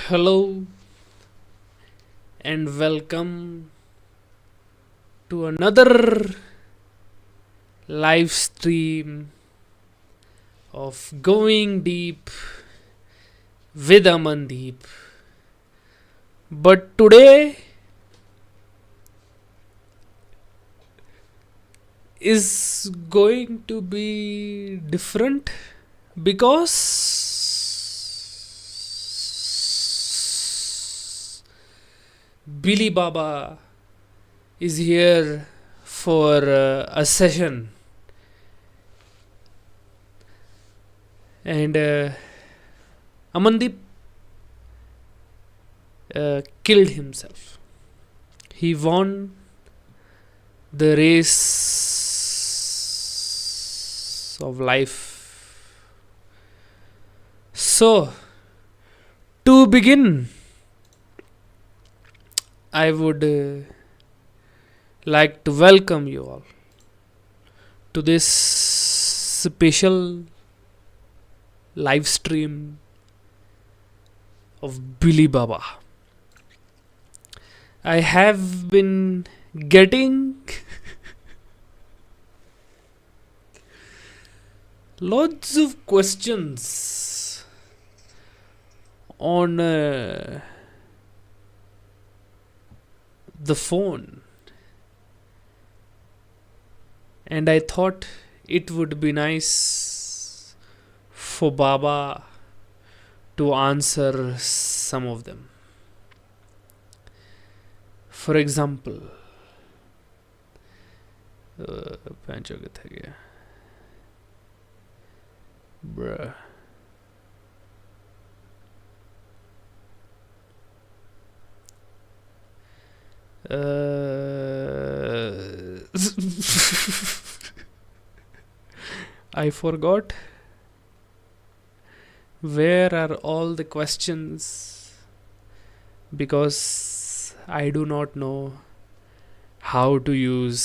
Hello and welcome to another live stream of Going Deep with Amandeep. But today is going to be different because Billy Baba is here for a session, and Amandeep killed himself. He won the race of life. So, to begin, I would like to welcome you all to this special live stream of Billy Baba. I have been getting lots of questions on the phone, and I thought it would be nice for Baba to answer some of them. For example, bruh. I forgot where are all the questions because I do not know how to use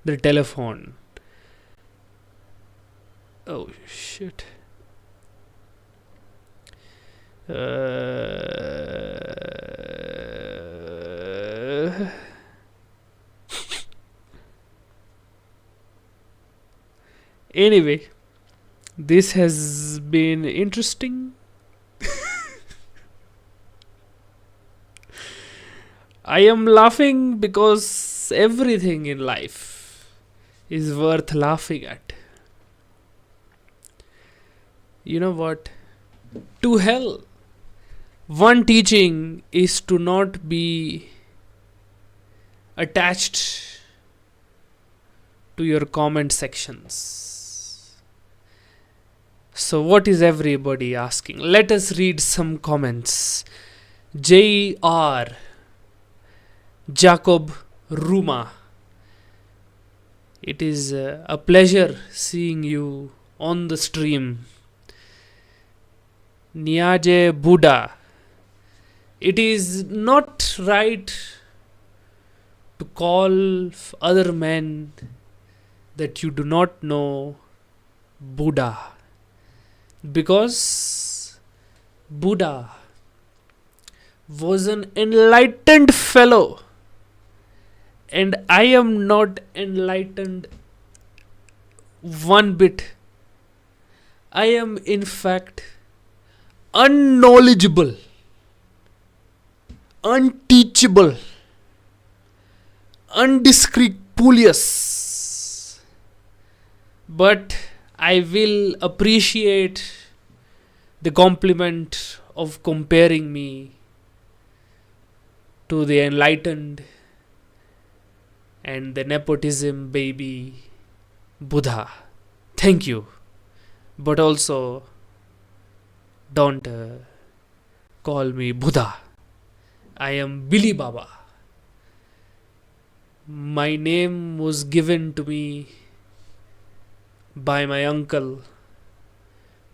the telephone. Oh shit. Anyway, this has been interesting. I am laughing because everything in life is worth laughing at. You know what? To hell. One teaching is to not be attached to your comment sections. So, what is everybody asking? Let us read some comments. J.R. Jacob Ruma. It is a pleasure seeing you on the stream. Niaje Buddha. It is not right to call other men that you do not know Buddha, because Buddha was an enlightened fellow, and I am not enlightened one bit. I am in fact unknowledgeable, unteachable, undiscrepulious. But I will appreciate the compliment of comparing me to the enlightened and the nepotism baby Buddha. Thank you. But also, don't call me Buddha. I am Billy Baba. My name was given to me by my uncle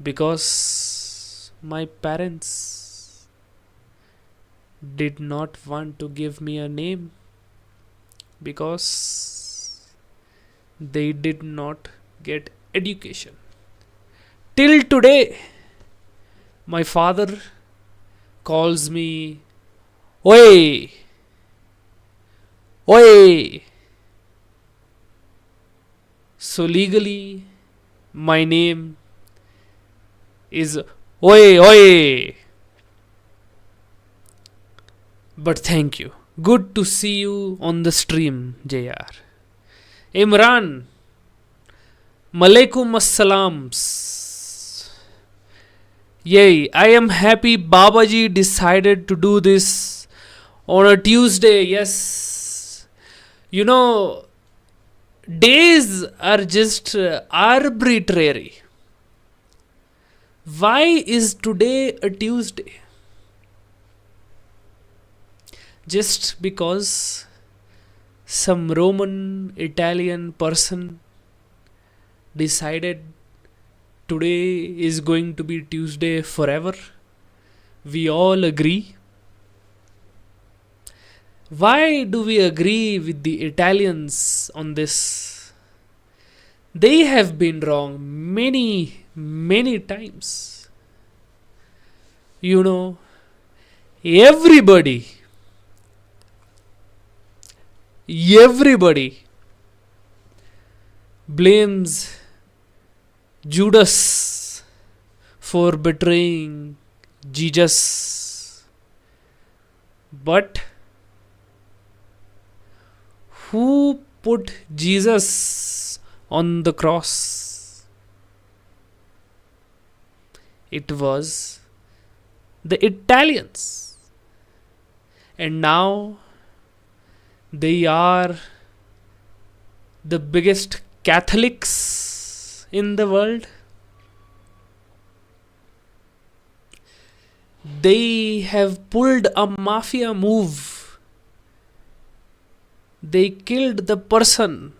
because my parents did not want to give me a name, because they did not get education. Till today, my father calls me Oi, Oi. So legally, my name is Oi, Oi. But thank you. Good to see you on the stream, JR. Imran, Malaikum Assalams. Yay, I am happy Babaji decided to do this on a Tuesday. Yes. You know, days are just arbitrary. Why is today a Tuesday? Just because some Roman Italian person decided today is going to be Tuesday forever. We all agree. Why do we agree with the Italians on this? They have been wrong many times. You know, everybody blames Judas for betraying Jesus. But who put Jesus on the cross? It was the Italians. And now they are the biggest Catholics in the world. They have pulled a mafia move. They killed the person,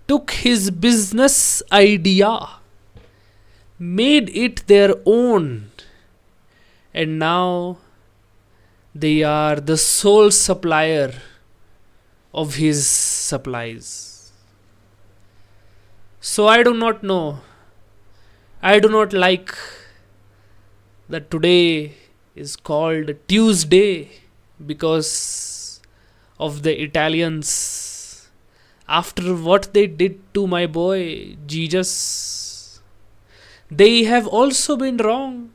took his business idea, made it their own, and now they are the sole supplier of his supplies. So I do not know. I do not like that today is called Tuesday because of the Italians. After what they did to my boy Jesus, they have also been wrong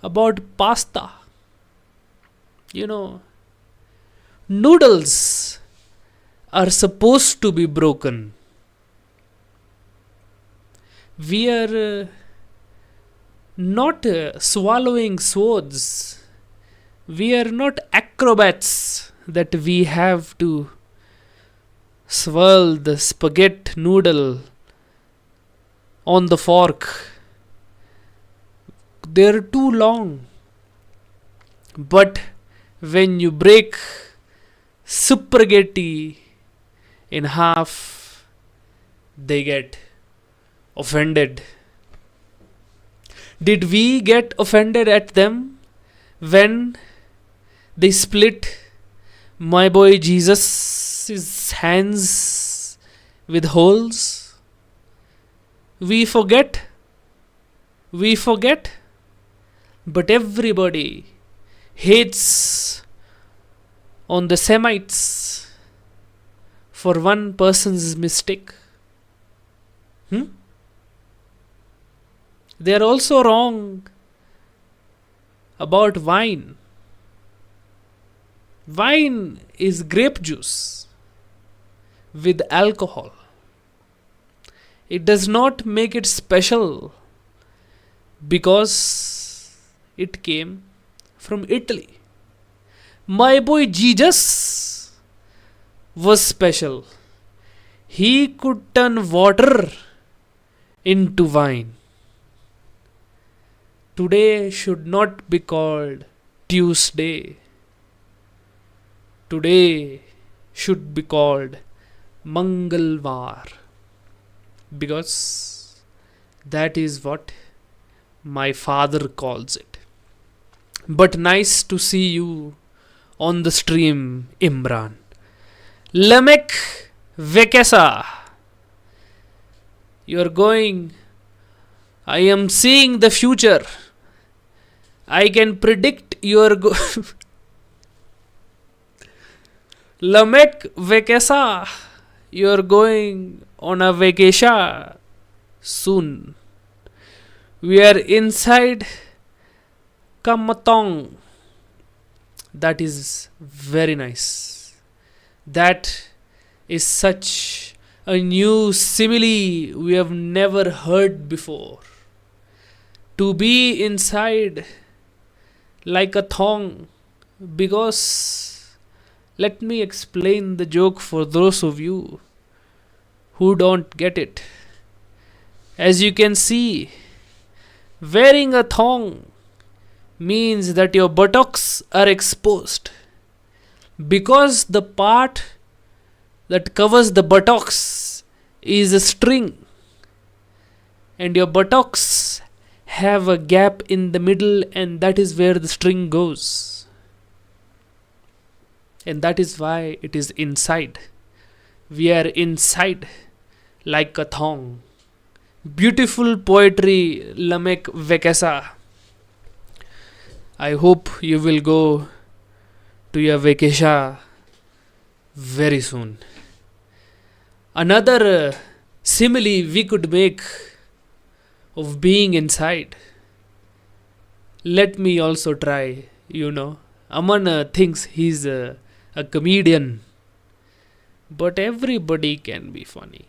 about pasta. You know, noodles are supposed to be broken. We are not swallowing swords. We are not acrobats that we have to swirl the spaghetti noodle on the fork. They're too long. But when you break spaghetti in half, they get offended. Did we get offended at them when they split my boy Jesus' hands with holes? We forget. But everybody hates on the Semites for one person's mistake. They are also wrong about wine. Wine is grape juice with alcohol. It does not make it special because it came from Italy. My boy Jesus was special. He could turn water into wine. Today should not be called Tuesday. Today should be called Mangalvar, because that is what my father calls it. But nice to see you on the stream, Imran. Lamek Vekesa, you're going. I am seeing the future. I can predict your Lamek Vekesa, you're going on a vacation soon. We are inside Kamatong. That is very nice. That is such a new simile we have never heard before. To be inside like a thong, because let me explain the joke for those of you who don't get it. As you can see, wearing a thong means that your buttocks are exposed, because the part that covers the buttocks is a string, and your buttocks have a gap in the middle, and that is where the string goes, and that is why it is inside. We are inside like a thong. Beautiful poetry, Lamek Vekesa. I hope you will go to your vacation very soon. Another simile we could make of being inside. Let me also try, Aman thinks he's a comedian, but everybody can be funny.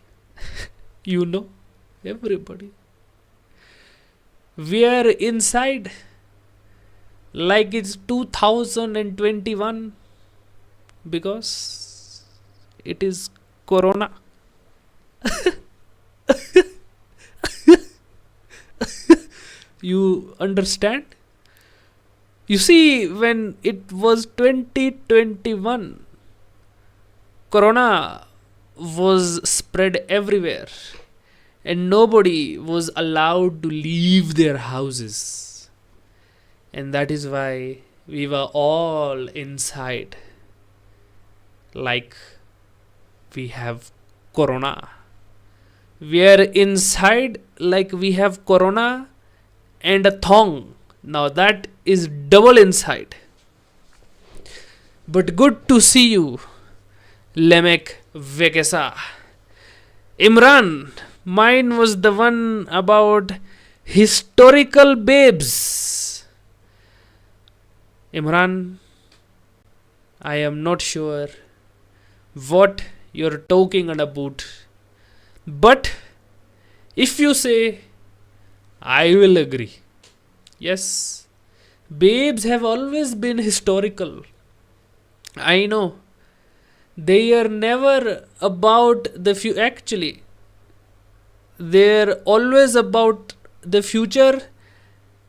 Everybody. We are inside like it's 2021, because it is Corona. You understand? You see, when it was 2021, Corona was spread everywhere, and nobody was allowed to leave their houses. And that is why we were all inside, like we have Corona. We are inside like we have Corona and a thong. Now that is double inside. But good to see you, Lemek Vekesa. Imran, mine was the one about historical babes. Imran, I am not sure what you're talking about, but if you say, I will agree. Yes, babes have always been historical. I know. They are never about the future. Actually, they're always about the future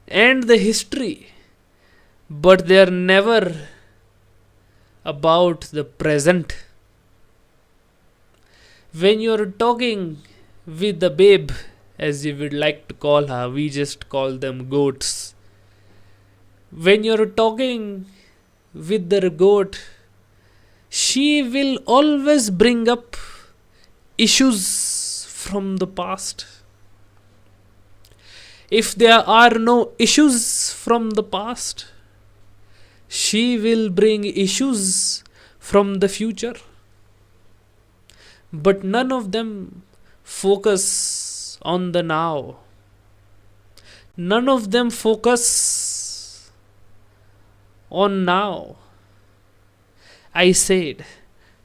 and the history, but they're never about the present. When you're talking with the babe, as you would like to call her, we just call them goats. When you're talking with the goat, she will always bring up issues from the past. If there are no issues from the past, she will bring issues from the future. But none of them focus on the now. None of them focus on now. I said,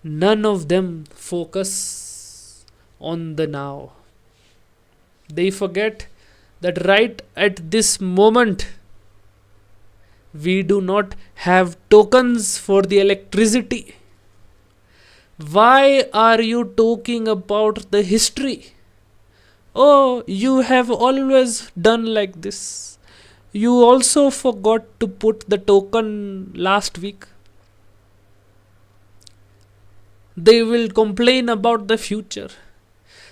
none of them focus on the now. They forget that right at this moment, we do not have tokens for the electricity. Why are you talking about the history? Oh, you have always done like this. You also forgot to put the token last week. They will complain about the future.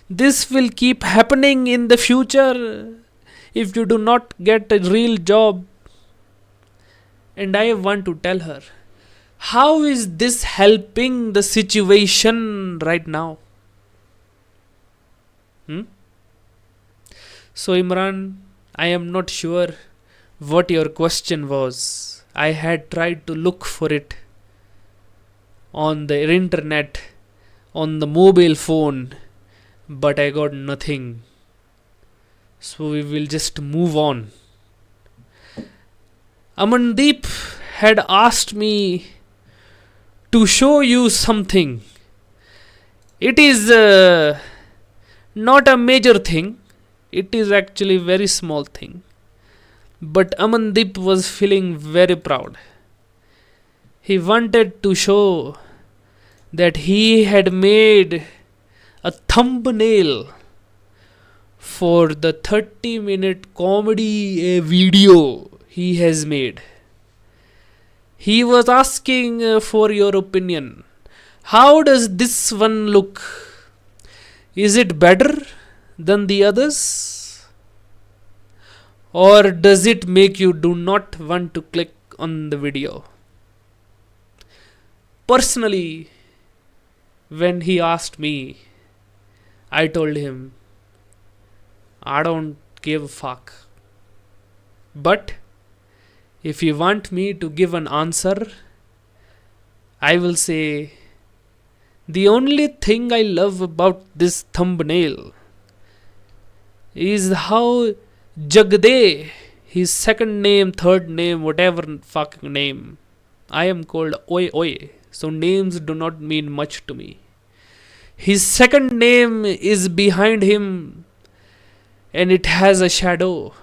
This will keep happening in the future if you do not get a real job. And I want to tell her, how is this helping the situation right now? Hmm? So, Imran, I am not sure what your question was. I had tried to look for it on the internet, on the mobile phone, but I got nothing. So, we will just move on. Amandeep had asked me to show you something. It is not a major thing. It is actually very small thing. But Amandeep was feeling very proud. He wanted to show that he had made a thumbnail for the 30-minute comedy video he has made. He was asking for your opinion. How does this one look? Is it better than the others? Or does it make you do not want to click on the video? Personally, when he asked me, I told him, I don't give a fuck. But if you want me to give an answer, I will say the only thing I love about this thumbnail is how Jagde, his second name, third name, whatever fucking name, I am called Oi Oi, so names do not mean much to me. His second name is behind him and it has a shadow.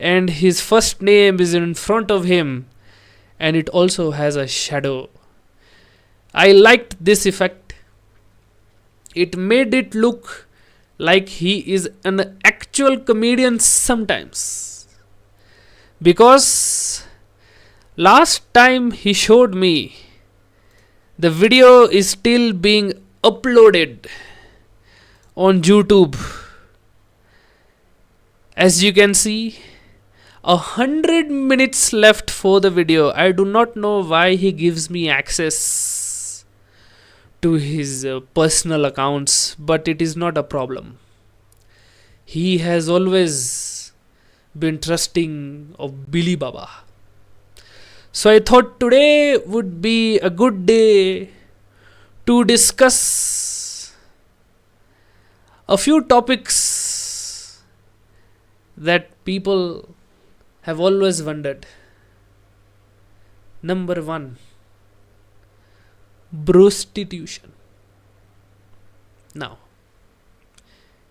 And his first name is in front of him and it also has a shadow. I liked this effect. It made it look like he is an actual comedian sometimes. Because last time he showed me, the video is still being uploaded on YouTube. As you can see, 100 minutes left for the video. I do not know why he gives me access to his personal accounts, but it is not a problem. He has always been trusting of Billi Baba. So I thought today would be a good day to discuss a few topics that people have always wondered. Number 1, prostitution. Now,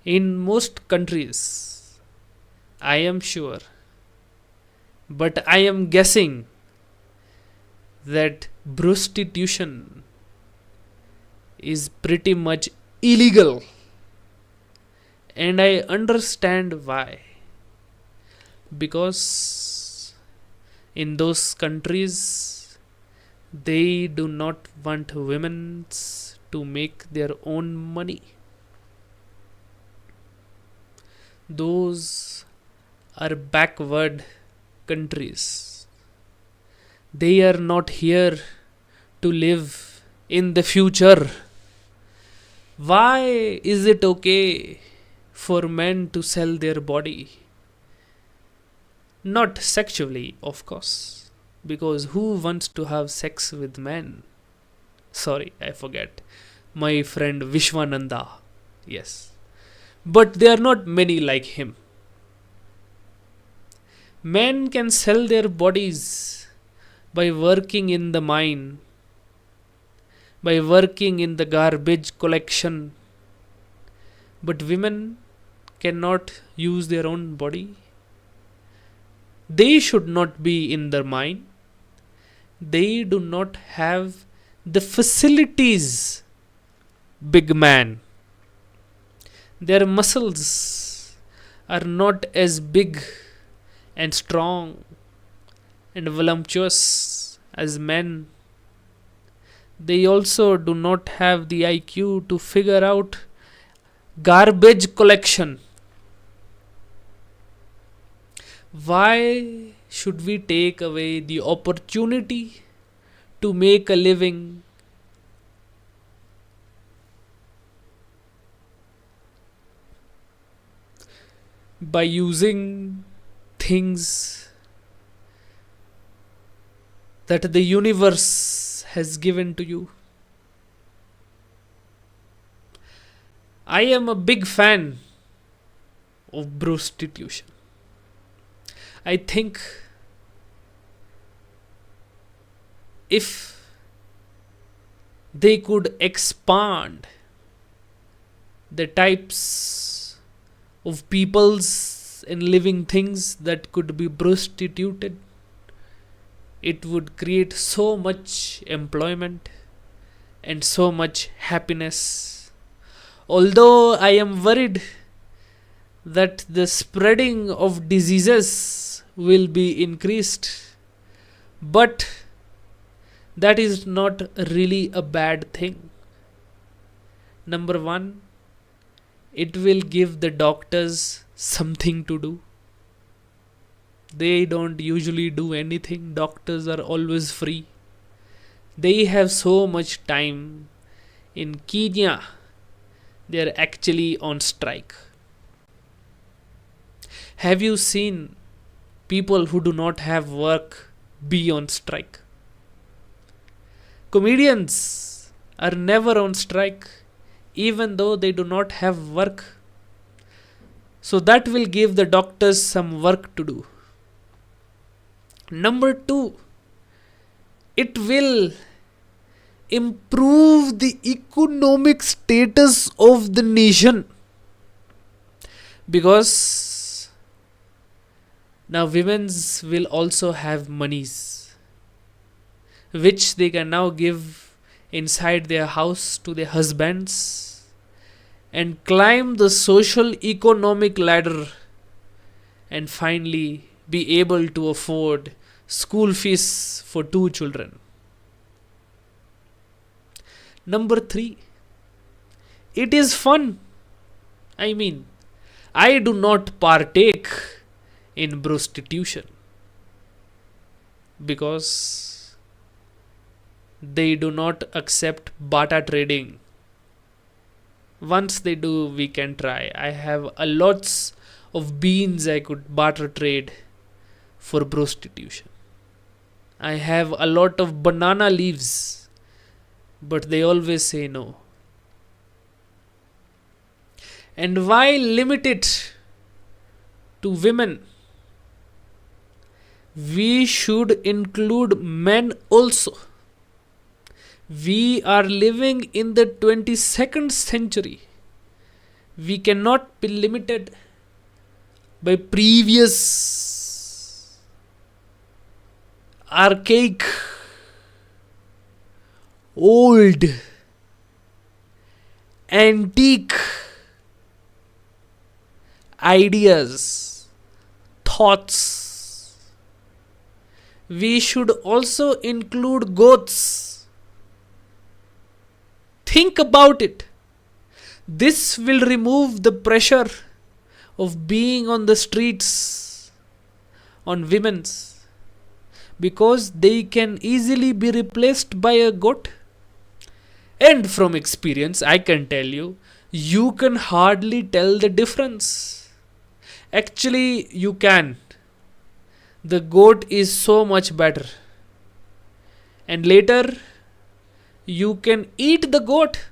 in most countries, I am sure, but I am guessing that prostitution is pretty much illegal, and I understand why. Because in those countries they do not want women to make their own money. Those are backward countries. They are not here to live in the future. Why is it okay for men to sell their body? Not sexually, of course, because who wants to have sex with men? Sorry, I forget. My friend Vishwananda. Yes. But there are not many like him. Men can sell their bodies by working in the mine, by working in the garbage collection. But women cannot use their own body. They should not be in the mine. They do not have the facilities, big man. Their muscles are not as big and strong and voluptuous as men. They also do not have the IQ to figure out garbage collection. Why should we take away the opportunity to make a living? by using things that the universe has given to you. I am a big fan of prostitution. I think if they could expand the types of peoples and living things that could be prostituted, it would create so much employment and so much happiness. Although I am worried that the spreading of diseases will be increased, but that is not really a bad thing. Number one, it will give the doctors something to do. They don't usually do anything, doctors are always free. They have so much time. In Kenya, they are actually on strike. Have you seen people who do not have work be on strike? Comedians are never on strike, even though they do not have work. So that will give the doctors some work to do. Number two, it will improve the economic status of the nation, because now women's will also have monies which they can now give inside their house to their husbands and climb the social economic ladder and finally be able to afford school fees for 2 children. Number three, it is fun. I mean, I do not partake in prostitution because they do not accept barter trading. Once they do, we can try. I have a lots of beans I could barter trade for prostitution. I have a lot of banana leaves, but they always say no. And why limit it to women? We should include men also. We are living in the 22nd century. We cannot be limited by previous archaic, old, antique ideas, thoughts. We should also include goats. Think about it. This will remove the pressure of being on the streets on women's, because they can easily be replaced by a goat. And from experience, I can tell you, you can hardly tell the difference. Actually, you can. The goat is so much better. And later, you can eat the goat.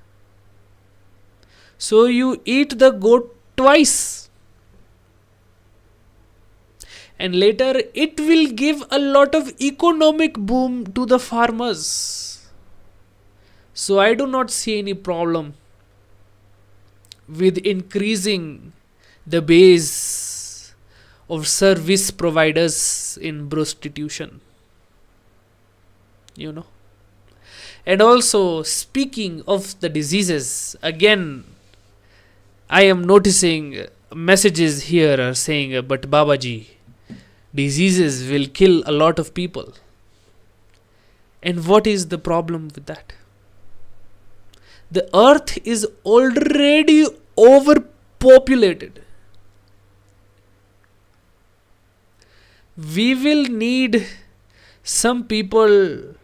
So you eat the goat twice. And later, it will give a lot of economic boom to the farmers. So I do not see any problem with increasing the base of service providers in prostitution. You know. And also, speaking of the diseases, again, I am noticing messages here are saying, but Babaji, diseases will kill a lot of people. And what is the problem with that? The earth is already overpopulated. We will need some people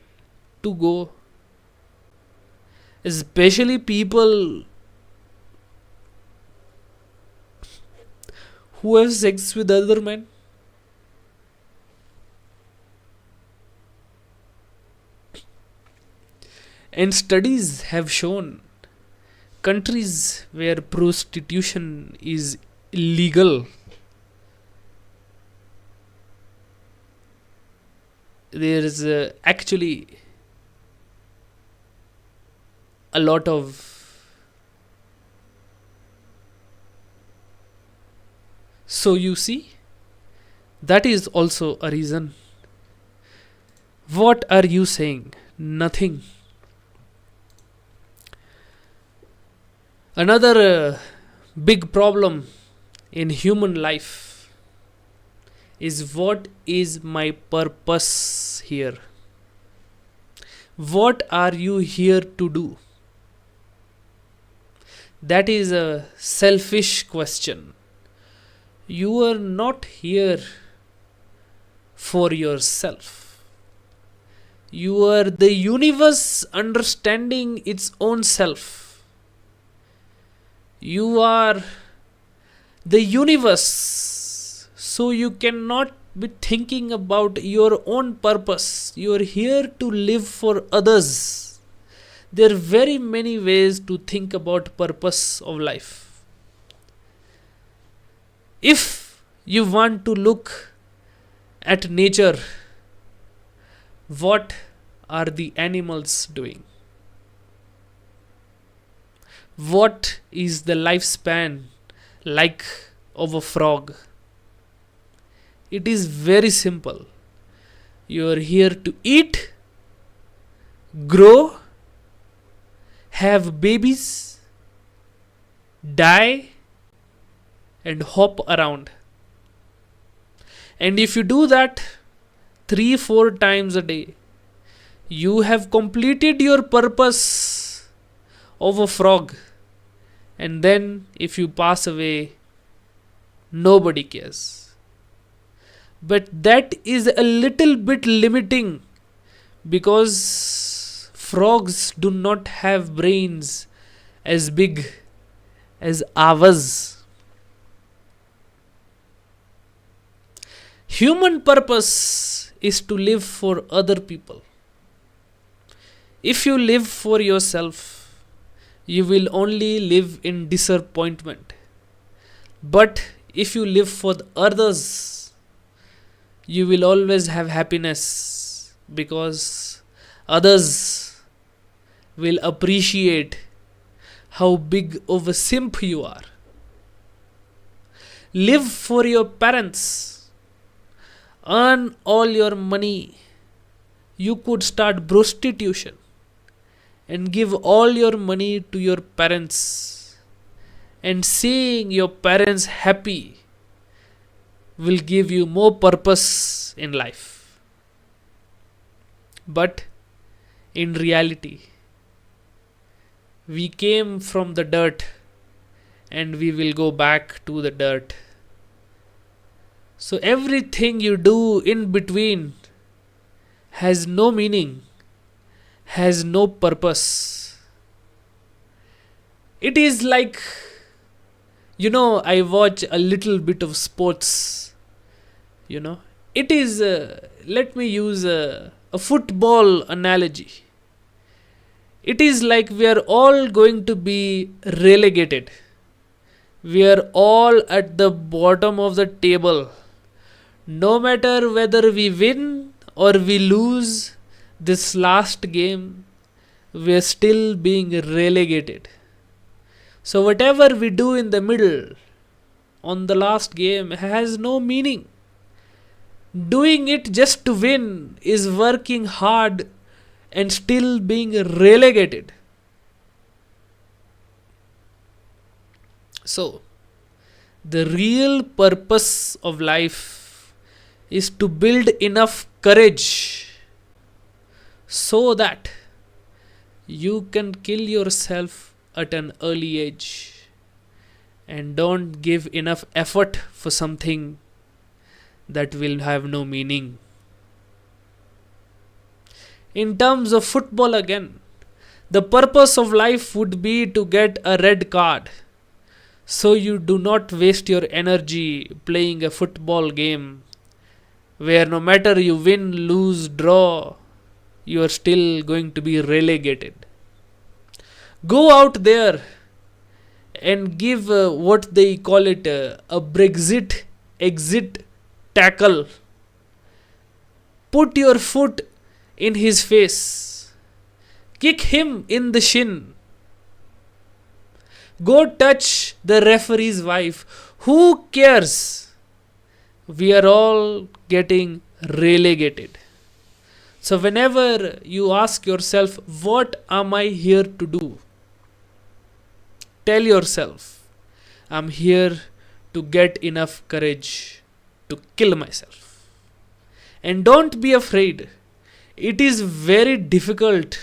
to go, especially people who have sex with other men. And studies have shown countries where prostitution is illegal, there is actually a lot of. So you see, that is also a reason. What are you saying? Nothing. Another big problem in human life is, what is my purpose here? What are you here to do? That is a selfish question. You are not here for yourself. You are the universe understanding its own self. You are the universe, so you cannot be thinking about your own purpose. You are here to live for others. There are very many ways to think about purpose of life. If you want to look at nature, what are the animals doing? What is the lifespan like of a frog? It is very simple. You are here to eat, grow, have babies, die, and hop around. And if you do that 3-4 times a day, you have completed your purpose of a frog. And then if you pass away, nobody cares. But that is a little bit limiting, because frogs do not have brains as big as ours. Human purpose is to live for other people. If you live for yourself, you will only live in disappointment. But if you live for the others, you will always have happiness, because others will appreciate how big of a simp you are. Live for your parents. Earn all your money. You could start prostitution and give all your money to your parents. And seeing your parents happy will give you more purpose in life. But in reality, we came from the dirt and we will go back to the dirt. So everything you do in between has no meaning, has no purpose. It is like, I watch a little bit of sports. It is, let me use a football analogy. It is like we are all going to be relegated. We are all at the bottom of the table. No matter whether we win or we lose this last game, we are still being relegated. So whatever we do in the middle on the last game has no meaning. Doing it just to win is working hard and still being relegated. So, the real purpose of life is to build enough courage so that you can kill yourself at an early age and don't give enough effort for something that will have no meaning. In terms of football again, the purpose of life would be to get a red card So you do not waste your energy playing a football game where no matter you win, lose, draw, you are still going to be relegated. Go out there and give what they call it a Brexit exit tackle. Put your foot in his face. Kick him in the shin. Go touch the referee's wife. Who cares? We are all getting relegated. So, whenever you ask yourself, what am I here to do? Tell yourself, I'm here to get enough courage to kill myself. And don't be afraid. It is very difficult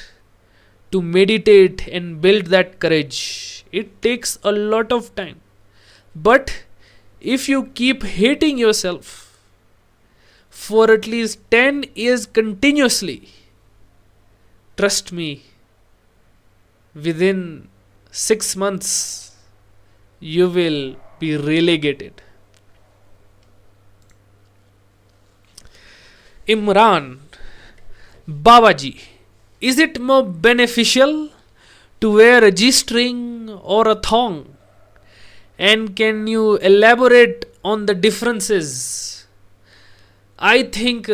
to meditate and build that courage. It takes a lot of time. But if you keep hating yourself for at least 10 years continuously, trust me, within 6 months, you will be relegated. Imran, Babaji, is it more beneficial to wear a G string or a thong? And can you elaborate on the differences? I think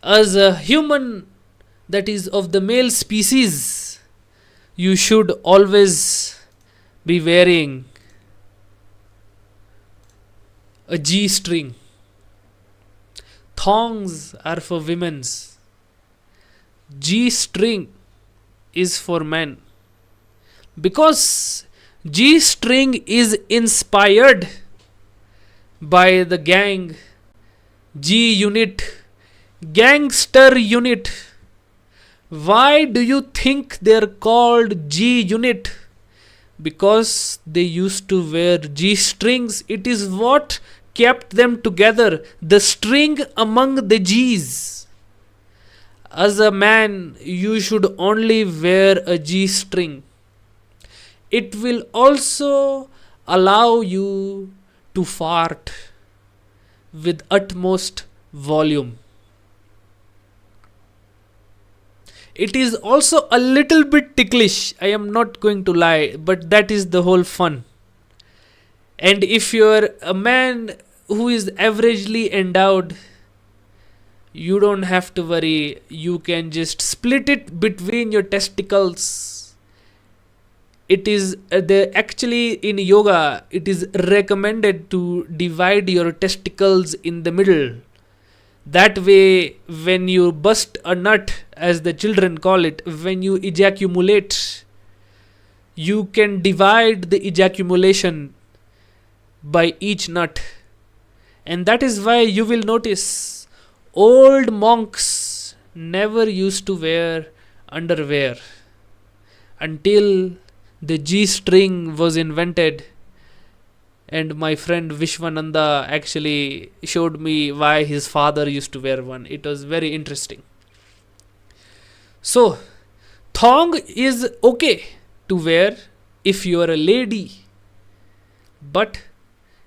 as a human that is of the male species, you should always be wearing a G string. Thongs are for women's. G string is for men. Because G string is inspired by the gang G unit, gangster unit. Why do you think they are called G unit? Because they used to wear G strings. It is what kept them together, the string among the G's. As a man, you should only wear a G string. It will also allow you to fart with utmost volume. It is also a little bit ticklish, I am not going to lie, but that is the whole fun. And if you're a man who is averagely endowed, you don't have to worry. You can just split it between your testicles. It is actually in yoga, it is recommended to divide your testicles in the middle. That way, when you bust a nut, as the children call it, when you ejaculate, you can divide the ejaculation by each nut. And that is why you will notice old monks never used to wear underwear until the G string was invented. And my friend Vishwananda actually showed me why his father used to wear one. It was very interesting. So, thong is okay to wear if you are a lady. But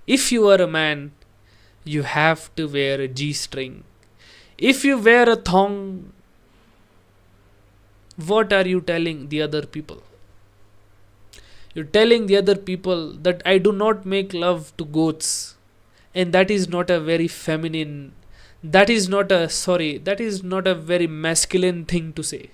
if you are a man, you have to wear a G string. If you wear a thong, what are you telling the other people? You're telling the other people that I do not make love to goats. And that is not a very feminine, that is not a very masculine thing to say.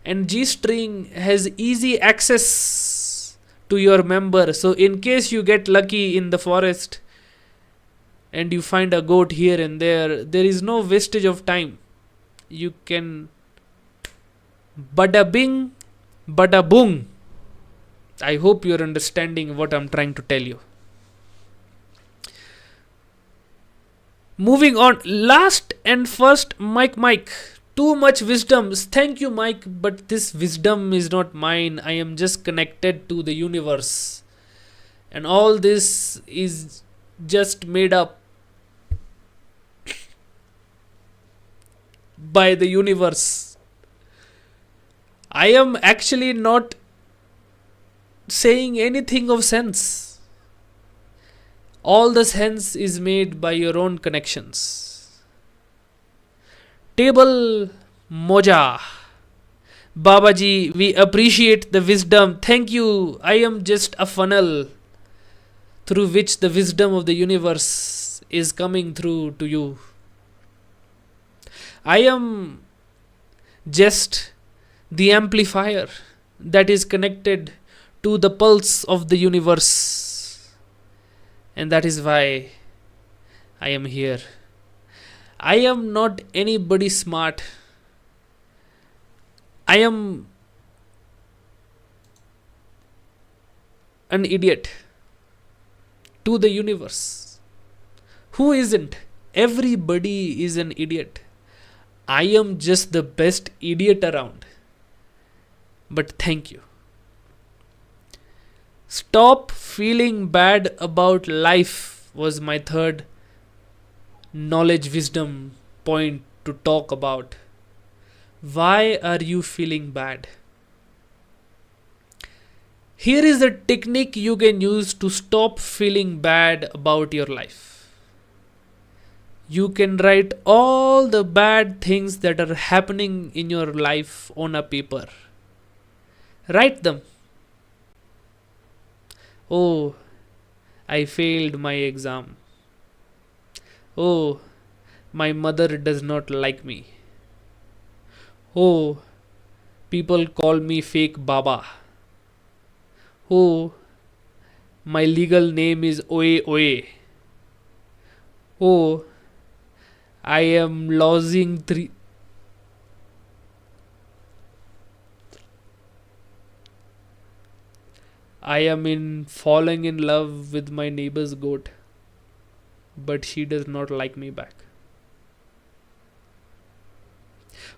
And G string has easy access to your member. So in case you get lucky in the forest and you find a goat here and there is no wastage of time. You can bada bing, bada boom. I hope you're understanding what I'm trying to tell you. Moving on, last and first, Mike. Too much wisdom. Thank you, Mike, but this wisdom is not mine. I am just connected to the universe. And all this is just made up by the universe. I am actually not saying anything of sense. All the sense is made by your own connections. Table Moja. Babaji, we appreciate the wisdom. Thank you. I am just a funnel through which the wisdom of the universe is coming through to you. I am just the amplifier that is connected to the pulse of the universe. And that is why I am here. I am not anybody smart. I am an idiot to the universe. Who isn't? Everybody is an idiot. I am just the best idiot around. But thank you. Stop feeling bad about life was my third knowledge wisdom point to talk about. Why are you feeling bad? Here is a technique you can use to stop feeling bad about your life. You can write all the bad things that are happening in your life on a paper. Write them. Oh, I failed my exam. Oh, my mother does not like me. Oh, people call me fake Baba. Oh, my legal name is Oe Oe. Oh, I am losing three. I am in falling in love with my neighbor's goat, but she does not like me back.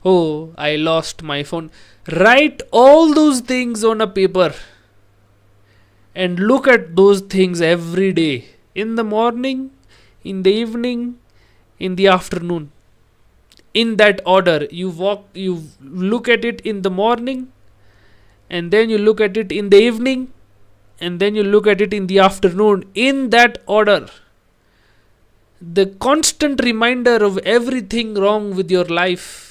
Oh, I lost my phone. Write all those things on a paper and look at those things every day. In the morning, in the evening, in the afternoon. In that order. You look at it in the morning, and then you look at it in the evening, and then you look at it in the afternoon. In that order. The constant reminder of everything wrong with your life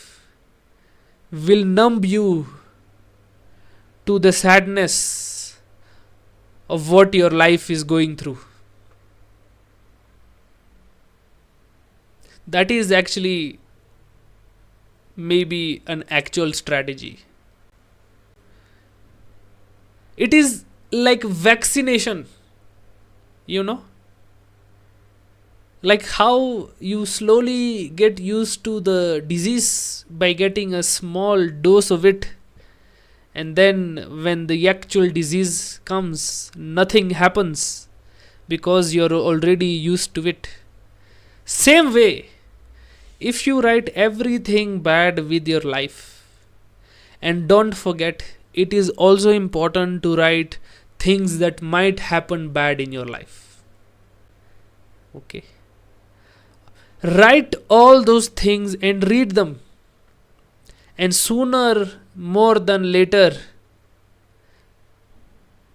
will numb you to the sadness of what your life is going through. That is actually maybe an actual strategy. It is like vaccination, you know? Like how you slowly get used to the disease by getting a small dose of it, and then when the actual disease comes, nothing happens because you're already used to it. Same way, if you write everything bad with your life, and don't forget, it is also important to write things that might happen bad in your life. Okay. Write all those things and read them. And sooner more than later,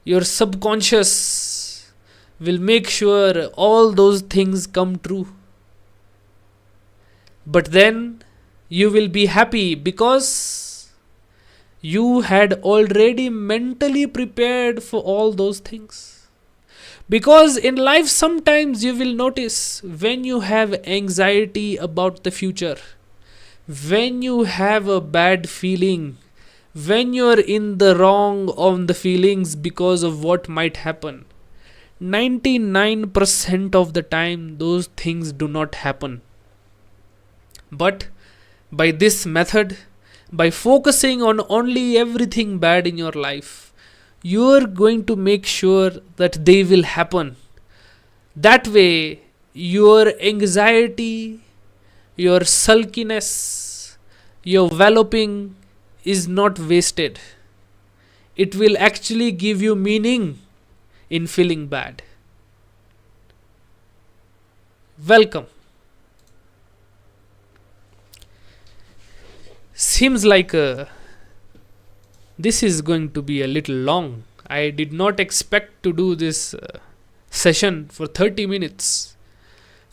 your subconscious will make sure all those things come true. But then you will be happy because you had already mentally prepared for all those things. Because in life, sometimes you will notice when you have anxiety about the future, when you have a bad feeling, when you are in the wrong on the feelings because of what might happen, 99% of the time, those things do not happen. But by this method, by focusing on only everything bad in your life, you are going to make sure that they will happen. That way, your anxiety, your sulkiness, your walloping is not wasted. It will actually give you meaning in feeling bad. Welcome. Seems like this is going to be a little long. I did not expect to do this session for 30 minutes.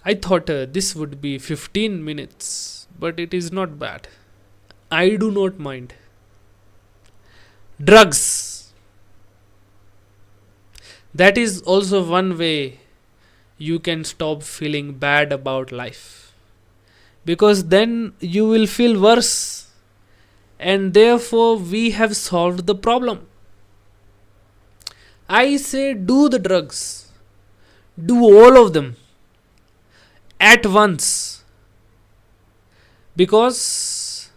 I thought this would be 15 minutes, but it is not bad. I do not mind. Drugs. That is also one way you can stop feeling bad about life. Because then you will feel worse, and therefore we have solved the problem. I say do the drugs. Do all of them at once. Because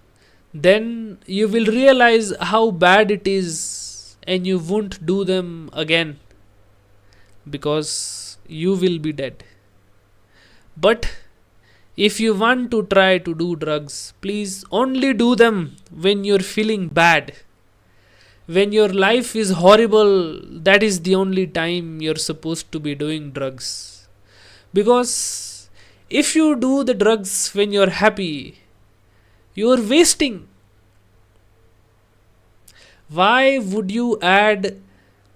then you will realize how bad it is and you won't do them again. Because you will be dead. But if you want to try to do drugs, please only do them when you're feeling bad. When your life is horrible, that is the only time you're supposed to be doing drugs. Because if you do the drugs when you're happy, you're wasting. Why would you add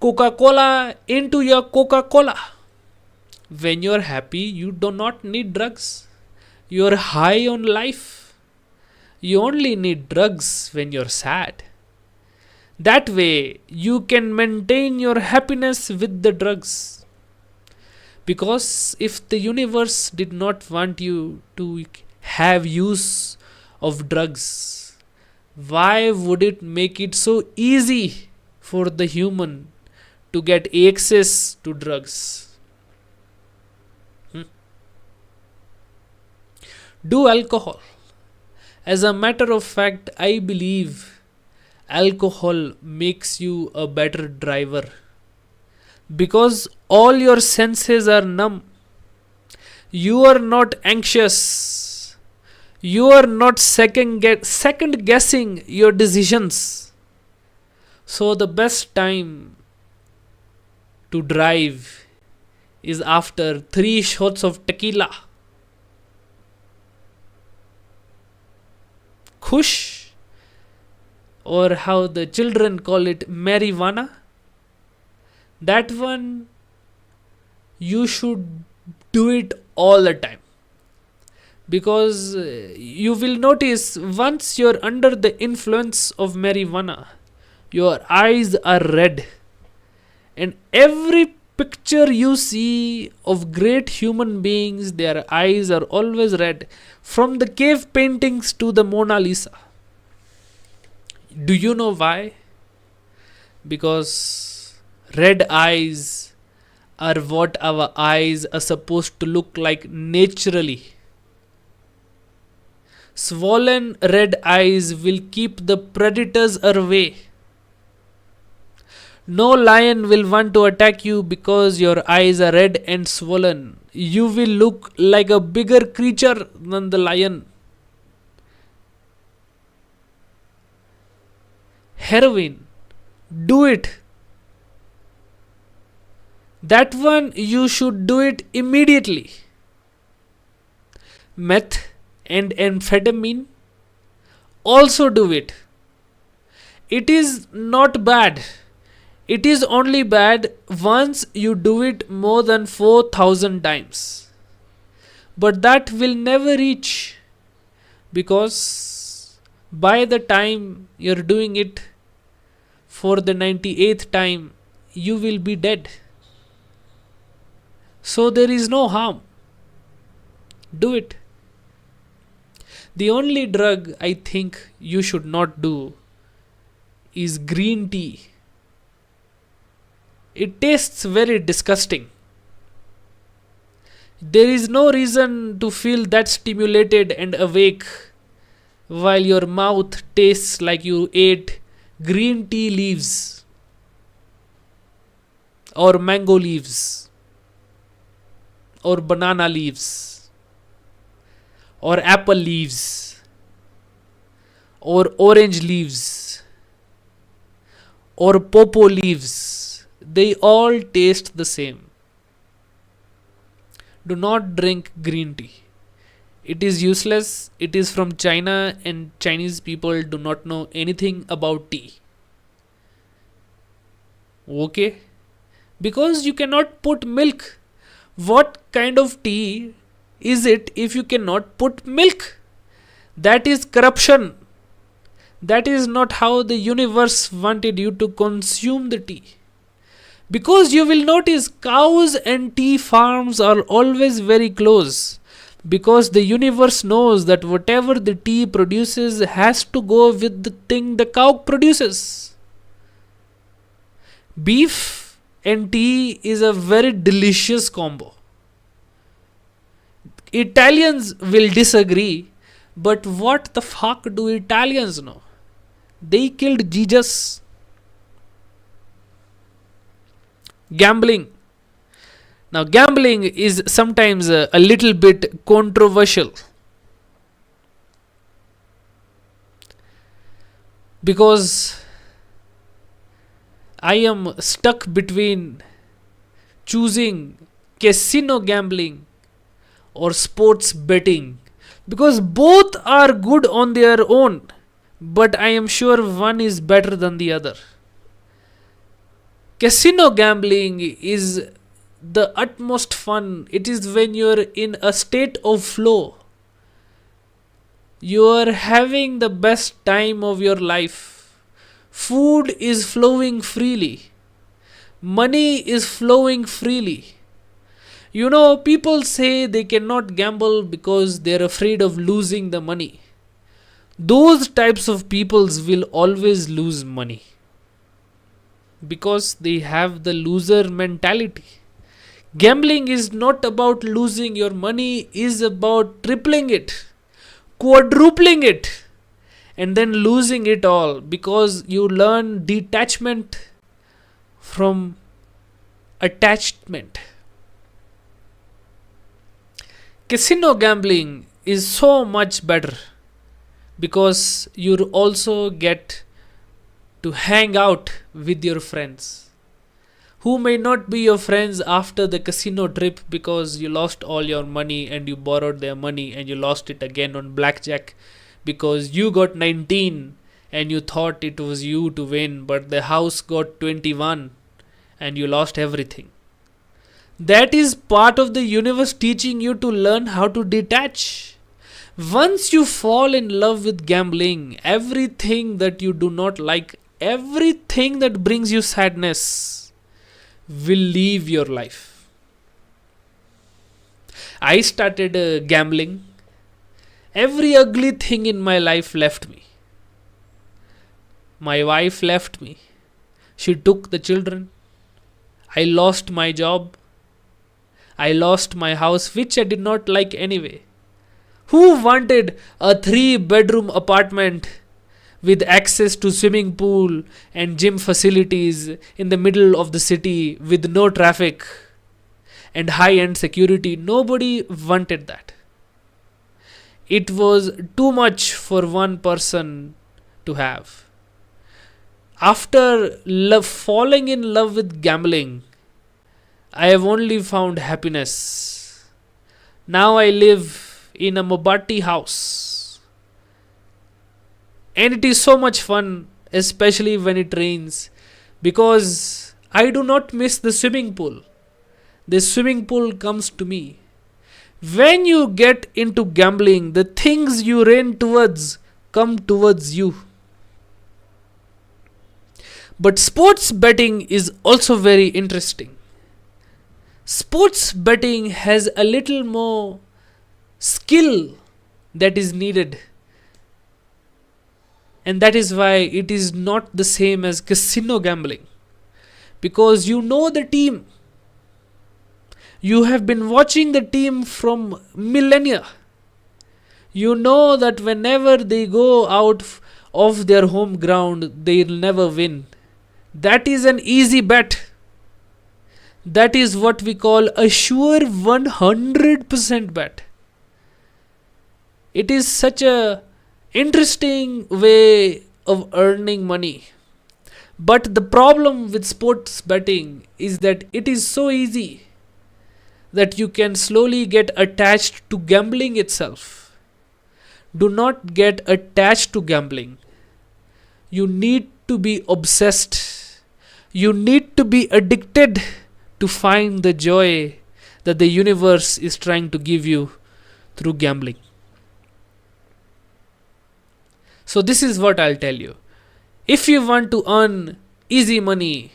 Coca-Cola into your Coca-Cola? When you're happy, you do not need drugs. You're high on life. You only need drugs when you're sad. That way, you can maintain your happiness with the drugs. Because if the universe did not want you to have use of drugs, why would it make it so easy for the human to get access to drugs? Do alcohol. As a matter of fact, I believe alcohol makes you a better driver. Because all your senses are numb. You are not anxious. You are not second guessing your decisions. So the best time to drive is after 3 shots of tequila. Kush, or how the children call it, marijuana. That one, you should do it all the time. Because you will notice once you're under the influence of marijuana, your eyes are red. And every picture you see of great human beings, their eyes are always red. From the cave paintings to the Mona Lisa. Do you know why? Because red eyes are what our eyes are supposed to look like naturally. Swollen red eyes will keep the predators away. No lion will want to attack you because your eyes are red and swollen. You will look like a bigger creature than the lion. Heroin. Do it. That one you should do it immediately. Meth and amphetamine. Also do it. It is not bad. It is only bad once you do it more than 4,000 times. But that will never reach. Because by the time you're doing it for the 98th time, you will be dead. So there is no harm. Do it. The only drug I think you should not do is green tea. It tastes very disgusting. There is no reason to feel that stimulated and awake while your mouth tastes like you ate green tea leaves or mango leaves or banana leaves or apple leaves or orange leaves or popo leaves. They all taste the same. Do not drink green tea. It is useless. It is from China and Chinese people do not know anything about tea. Okay, because you cannot put milk. What kind of tea is it if you cannot put milk? That is corruption. That is not how the universe wanted you to consume the tea. Because you will notice cows and tea farms are always very close. Because the universe knows that whatever the tea produces has to go with the thing the cow produces. Beef and tea is a very delicious combo. Italians will disagree, but what the fuck do Italians know? They killed Jesus. Gambling. Now, gambling is sometimes a little bit controversial because I am stuck between choosing casino gambling or sports betting because both are good on their own, but I am sure one is better than the other. Casino gambling is the utmost fun. It is when you're in a state of flow. You are having the best time of your life. Food is flowing freely. Money is flowing freely. You know, people say they cannot gamble because they're afraid of losing the money. Those types of peoples will always lose money because they have the loser mentality. Gambling is not about losing your money, is about tripling it, quadrupling it, and then losing it all because you learn detachment from attachment. Casino gambling is so much better because you also get to hang out with your friends who may not be your friends after the casino trip because you lost all your money and you borrowed their money and you lost it again on blackjack because you got 19 and you thought it was you to win, but the house got 21 and you lost everything. That is part of the universe teaching you to learn how to detach. Once you fall in love with gambling, everything that you do not like, everything that brings you sadness, will leave your life. I started gambling. Every ugly thing in my life left me. My wife left me. She took the children. I lost my job. I lost my house, which I did not like anyway. Who wanted a 3-bedroom apartment with access to swimming pool and gym facilities in the middle of the city with no traffic and high-end security? Nobody wanted that. It was too much for one person to have. After falling in love with gambling, I have only found happiness. Now I live in a Mobati house. And it is so much fun, especially when it rains, because I do not miss the swimming pool. The swimming pool comes to me. When you get into gambling, the things you ran towards come towards you. But sports betting is also very interesting. Sports betting has a little more skill that is needed. And that is why it is not the same as casino gambling. Because you know the team. You have been watching the team from millennia. You know that whenever they go out of their home ground, they'll never win. That is an easy bet. That is what we call a sure 100% bet. It is such a interesting way of earning money. But the problem with sports betting is that it is so easy that you can slowly get attached to gambling itself. Do not get attached to gambling. You need to be obsessed. You need to be addicted to find the joy that the universe is trying to give you through gambling. So, this is what I'll tell you. If you want to earn easy money,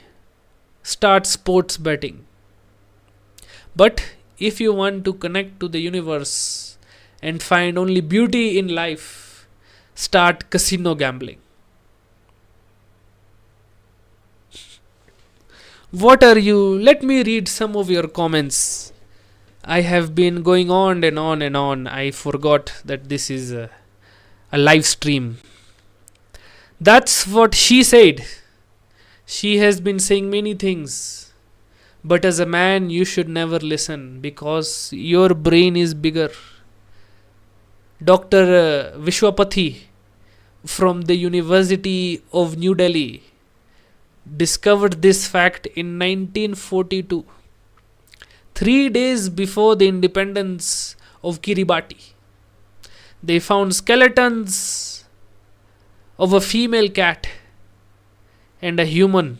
start sports betting. But if you want to connect to the universe and find only beauty in life, start casino gambling. What are you? Let me read some of your comments. I have been going on and on and on. I forgot that this is a live stream. That's what she said. She has been saying many things. But as a man, you should never listen because your brain is bigger. Dr. Vishwapathy from the University of New Delhi discovered this fact in 1942, 3 days before the independence of Kiribati. They found skeletons of a female cat and a human,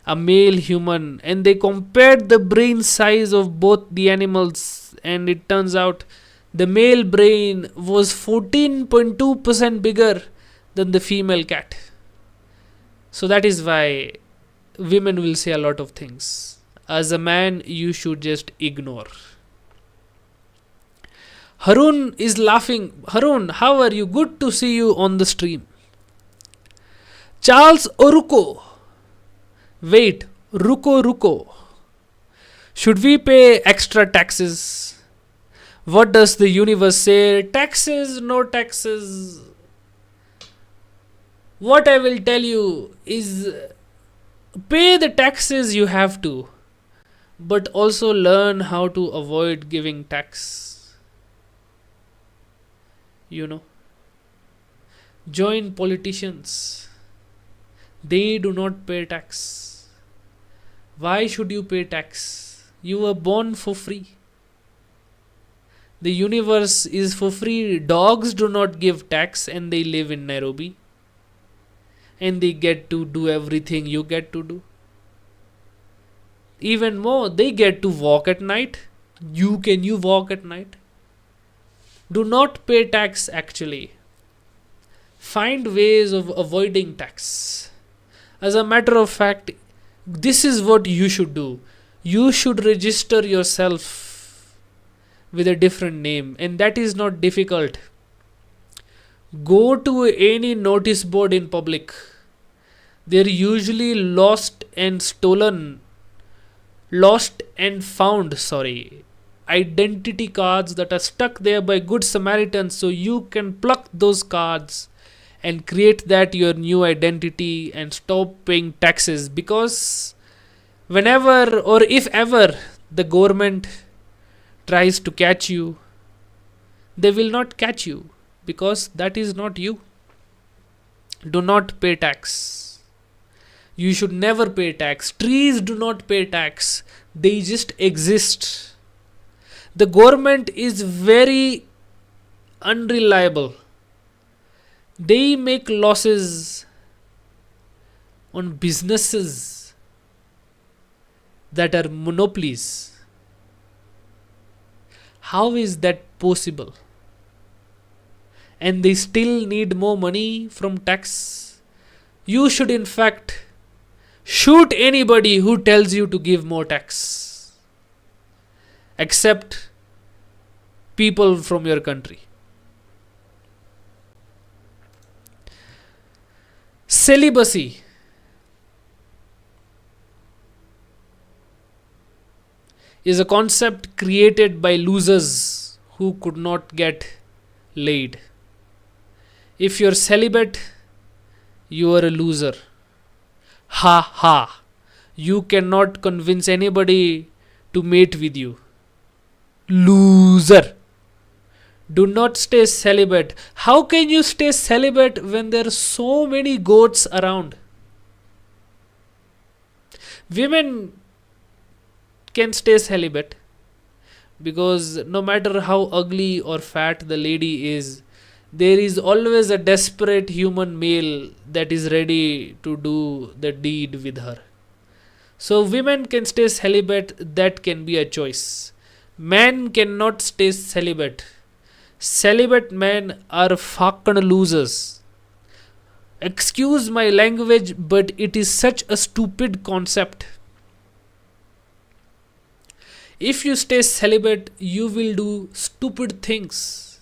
a male human, and they compared the brain size of both the animals, and it turns out the male brain was 14.2% bigger than the female cat. So that is why women will say a lot of things. As a man, you should just ignore. Harun is laughing. Harun, how are you? Good to see you on the stream. Charles Oruko. Wait, Ruko. Should we pay extra taxes? What does the universe say? Taxes, no taxes. What I will tell you is pay the taxes you have to, but also learn how to avoid giving tax. Join politicians. They do not pay tax. Why should you pay tax? You were born for free. The universe is for free. Dogs do not give tax and they live in Nairobi. And they get to do everything you get to do. Even more, they get to walk at night. Can you walk at night? Do not pay tax actually. Find ways of avoiding tax. As a matter of fact, this is what you should do. You should register yourself with a different name, and that is not difficult. Go to any notice board in public. They're usually lost and found, identity cards that are stuck there by good Samaritans, so you can pluck those cards and create that your new identity and stop paying taxes, because whenever or if ever the government tries to catch you, they will not catch you because that is not you. Do not pay tax. You should never pay tax. Trees do not pay tax. They just exist. The government is very unreliable. They make losses on businesses that are monopolies. How is that possible? And they still need more money from tax. You should in fact shoot anybody who tells you to give more tax, except people from your country. Celibacy is a concept created by losers who could not get laid. If you're celibate, you are a loser. Ha ha. You cannot convince anybody to mate with you. Loser. Do not stay celibate. How can you stay celibate when there are so many goats around? Women can stay celibate because no matter how ugly or fat the lady is, There is always a desperate human male that is ready to do the deed with her. So women can stay celibate, that can be a choice. Men cannot stay celibate. Celibate men are fucking losers. Excuse my language, but it is such a stupid concept. If you stay celibate, you will do stupid things.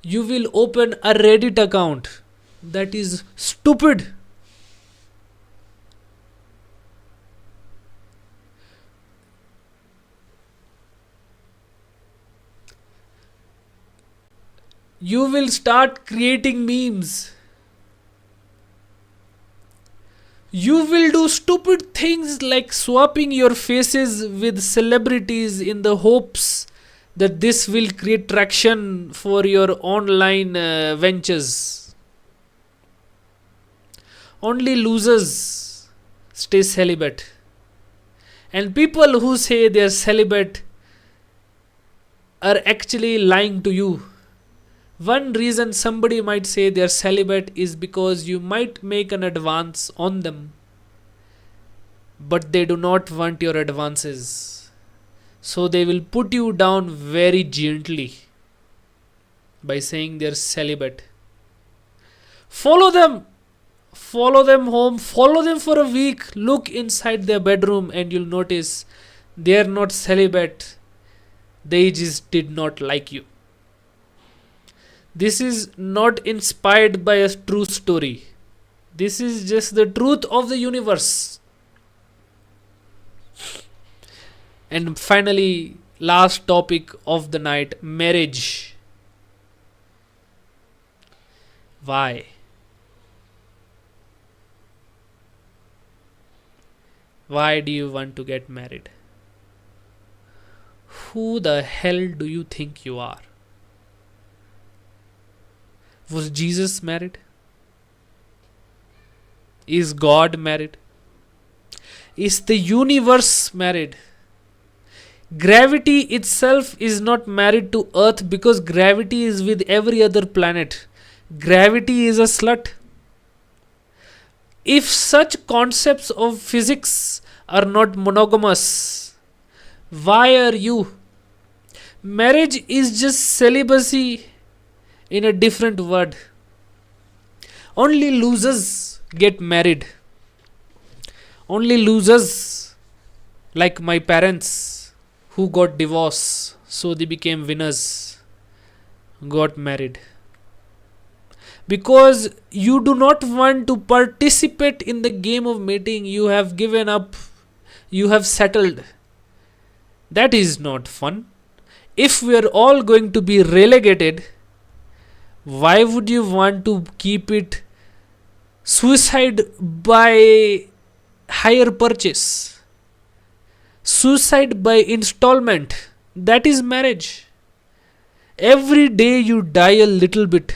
You will open a Reddit account. That is stupid. You will start creating memes. You will do stupid things like swapping your faces with celebrities in the hopes that this will create traction for your online ventures. Only losers stay celibate. And people who say they are celibate are actually lying to you. One reason somebody might say they are celibate is because you might make an advance on them, but they do not want your advances. So they will put you down very gently by saying they are celibate. Follow them. Follow them home. Follow them for a week. Look inside their bedroom and you'll notice they are not celibate. They just did not like you. This is not inspired by a true story. This is just the truth of the universe. And finally, last topic of the night, marriage. Why? Why do you want to get married? Who the hell do you think you are? Was Jesus married? Is God married? Is the universe married? Gravity itself is not married to Earth because gravity is with every other planet. Gravity is a slut. If such concepts of physics are not monogamous, why are you? Marriage is just celibacy in a different word. Only losers get married. Only losers, like my parents who got divorced, so they became winners, got married. Because you do not want to participate in the game of mating, you have given up, you have settled. That is not fun. If we are all going to be relegated, why would you want to keep it suicide by hire purchase? Suicide by installment. That is marriage. Every day you die a little bit.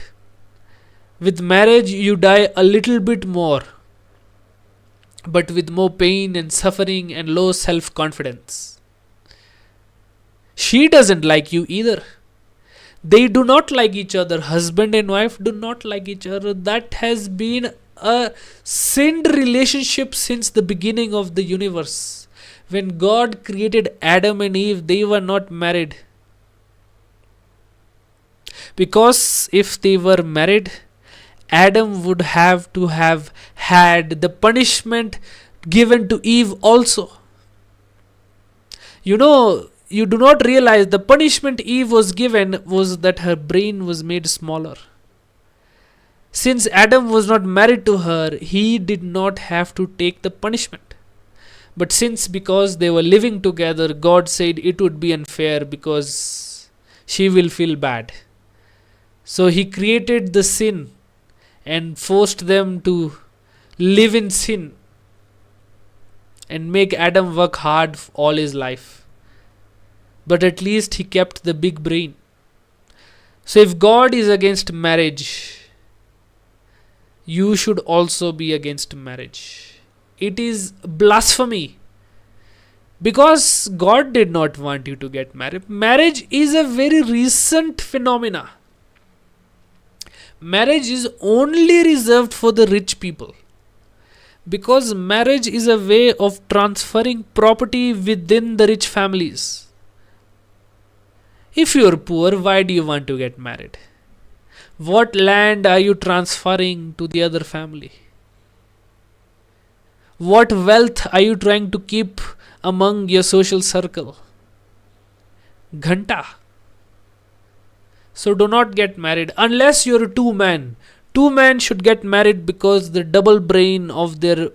With marriage you die a little bit more, but with more pain and suffering and low self-confidence. She doesn't like you either. They do not like each other. Husband and wife do not like each other. That has been a sinned relationship since the beginning of the universe. When God created Adam and Eve, they were not married. Because if they were married, Adam would have to have had the punishment given to Eve also. You know, you do not realize the punishment Eve was given was that her brain was made smaller. Since Adam was not married to her, he did not have to take the punishment. But because they were living together, God said it would be unfair because she will feel bad. So he created the sin and forced them to live in sin and make Adam work hard all his life. But at least he kept the big brain. So if God is against marriage, you should also be against marriage. It is blasphemy. Because God did not want you to get married. Marriage is a very recent phenomena. Marriage is only reserved for the rich people, because marriage is a way of transferring property within the rich families. If you're poor, why do you want to get married? What land are you transferring to the other family? What wealth are you trying to keep among your social circle? Ghanta. So do not get married unless you're a two man. Two men should get married because the double brain of their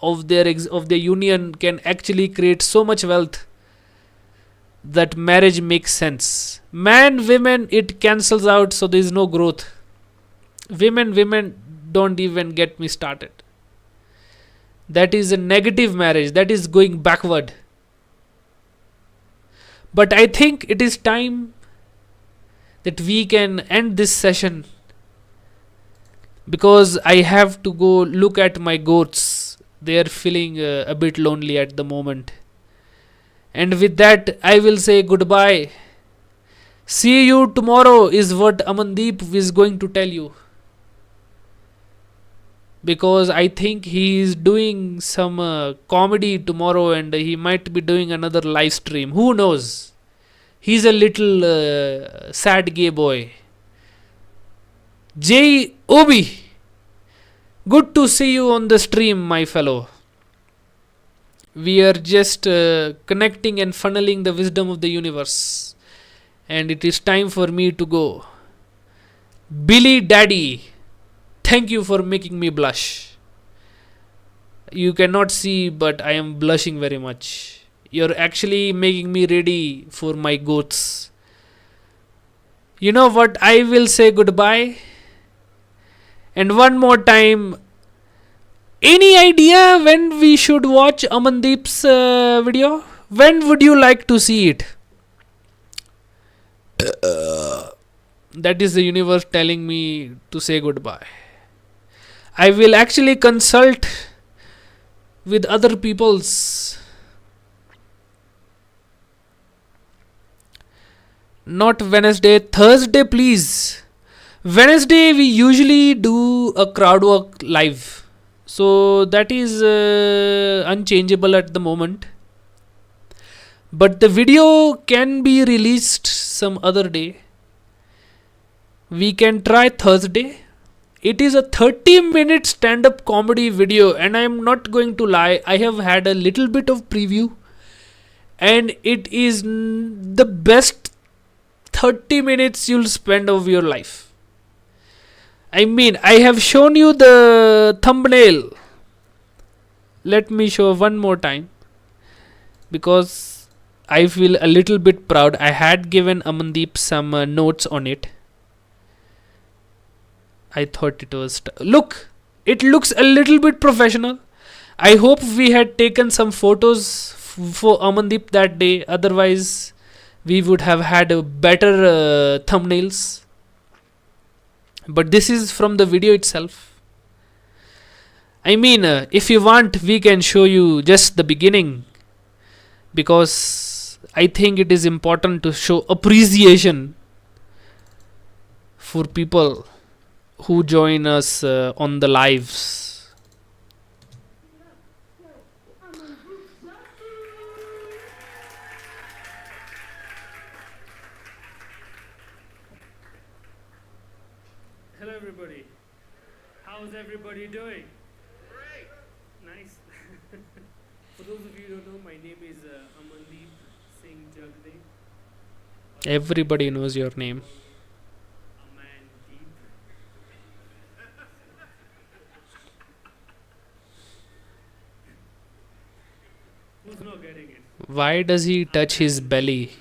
union can actually create so much wealth that marriage makes sense. Man, women, it cancels out, so there is no growth. Women, don't even get me started. That is a negative marriage. That is going backward. But I think it is time that we can end this session, because I have to go look at my goats. They are feeling a bit lonely at the moment. And with that, I will say goodbye. See you tomorrow is what Amandeep is going to tell you. Because I think he is doing some comedy tomorrow and he might be doing another live stream. Who knows? He's a little sad gay boy. J. Obi, good to see you on the stream, my fellow. We are just connecting and funneling the wisdom of the universe. And it is time for me to go. Billy Daddy, thank you for making me blush. You cannot see, but I am blushing very much. You're actually making me ready for my goats. You know what? I will say goodbye. And one more time, any idea when we should watch Amandeep's video? When would you like to see it? That is the universe telling me to say goodbye. I will actually consult with other people's. Not Wednesday, Thursday, please. Wednesday, we usually do a crowd work live. So that is unchangeable at the moment. But the video can be released some other day. We can try Thursday. It is a 30-minute stand-up comedy video, and I am not going to lie. I have had a little bit of preview, and it is the best 30 minutes you'll spend of your life. I mean, I have shown you the thumbnail. Let me show one more time, because I feel a little bit proud. I had given Amandeep some notes on it. I thought it was... Look! It looks a little bit professional. I hope we had taken some photos for Amandeep that day. Otherwise, we would have had better thumbnails. But this is from the video itself. I mean, if you want, we can show you just the beginning. Because I think it is important to show appreciation for people who join us on the lives. Hello everybody. How's everybody doing? Great. Nice. For those of you who don't know, my name is Amandeep Singh Jagde. Everybody knows your name. Amandeep. Who's not getting it? Why does he touch his belly?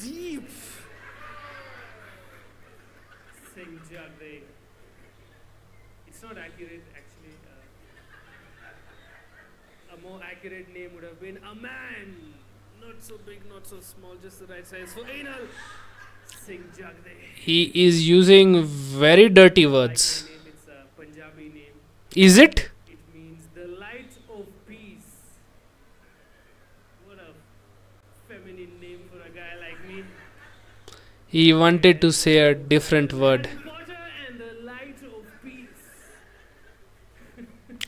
Deep. Singh Jagde. It's not accurate actually. A more accurate name would have been a man. Not so big, not so small, just the right size for anal. Singh Jagde. He is using very dirty words. Like my name, it's a Punjabi name. Is it? It means the light of peace. What a feminine name for a guy like me. He wanted to say a different word. Water and the light of peace.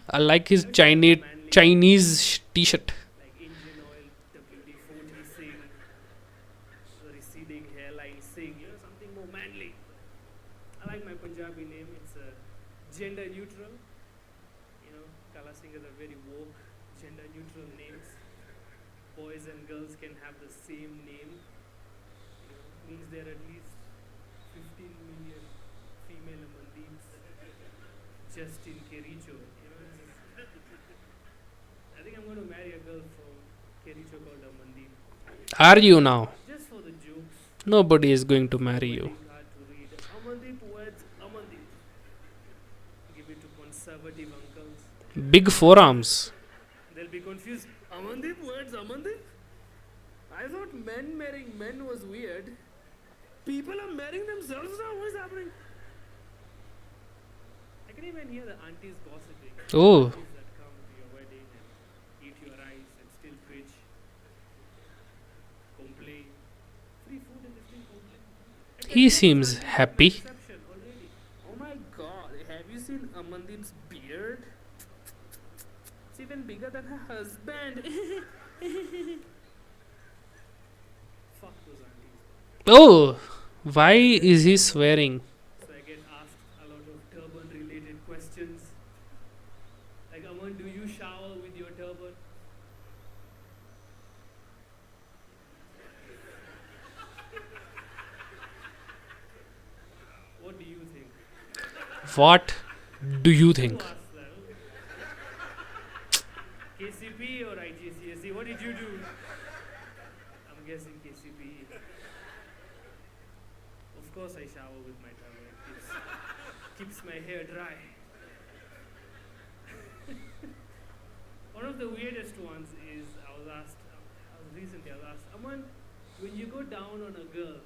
I like his Chinese t-shirt. Like engine oil, WD-40 sing, receding hairline sing, something more manly. I like my Punjabi name. It's gender neutral. Kala Singh is a very woke, gender neutral names. Boys and girls can have the same name. Means there are at least 15 million female Amandeeps just in Kericho. I think I'm going to marry a girl from Kericho called Amandeep. Are you now? Just for the jokes. Nobody is going to marry you. Hard to read. Amandeep words, Amandeep. Give it to conservative uncles. Big forearms. They'll be confused. Amandeep words, Amandeep? I thought men marrying men was weird. People are marrying themselves now. What is happening? I can even hear the aunties gossiping. Oh, Aunties that come to your wedding and eat your rice and still preach, complain. Free food and they still complain. he seems happy. Reception already. Oh my God! Have you seen Amandeep's beard? It's even bigger than her husband. Fuck those aunties. Oh, why is he swearing? So I get asked a lot of turban related questions. Like, Aman, do you shower with your turban? What do you think? What do you Who think? asked that? KCP or IGCSE? What did you do? I'm guessing KCP. Of course I shower with my turban. It keeps my hair dry. One of the weirdest ones is I was asked Aman, when you go down on a girl,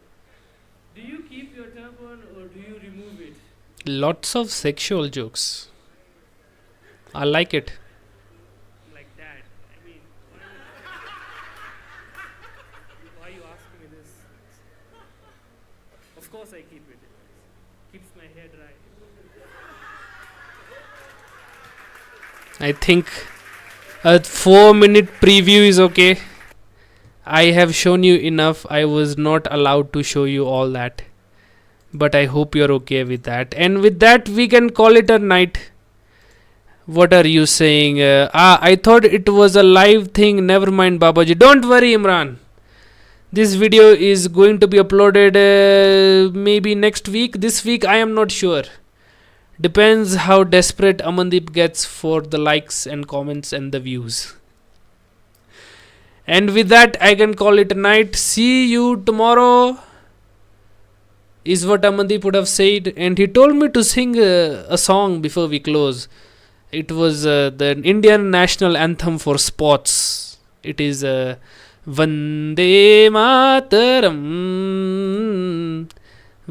do you keep your turban or do you remove it? Lots of sexual jokes. I like it. Like that. I mean, why are you asking me this? Of course I keep it. Keeps my hair dry. I think a 4-minute preview is okay. I have shown you enough. I was not allowed to show you all that. But I hope you're okay with that. And with that, we can call it a night. What are you saying? I thought it was a live thing. Never mind, Babaji. Don't worry, Imran. This video is going to be uploaded maybe next week. This week, I am not sure. Depends how desperate Amandeep gets for the likes and comments and the views. And with that, I can call it a night. See you tomorrow, is what Amandeep would have said. And he told me to sing a song before we close. It was the Indian national anthem for sports. It is Vande Mataram.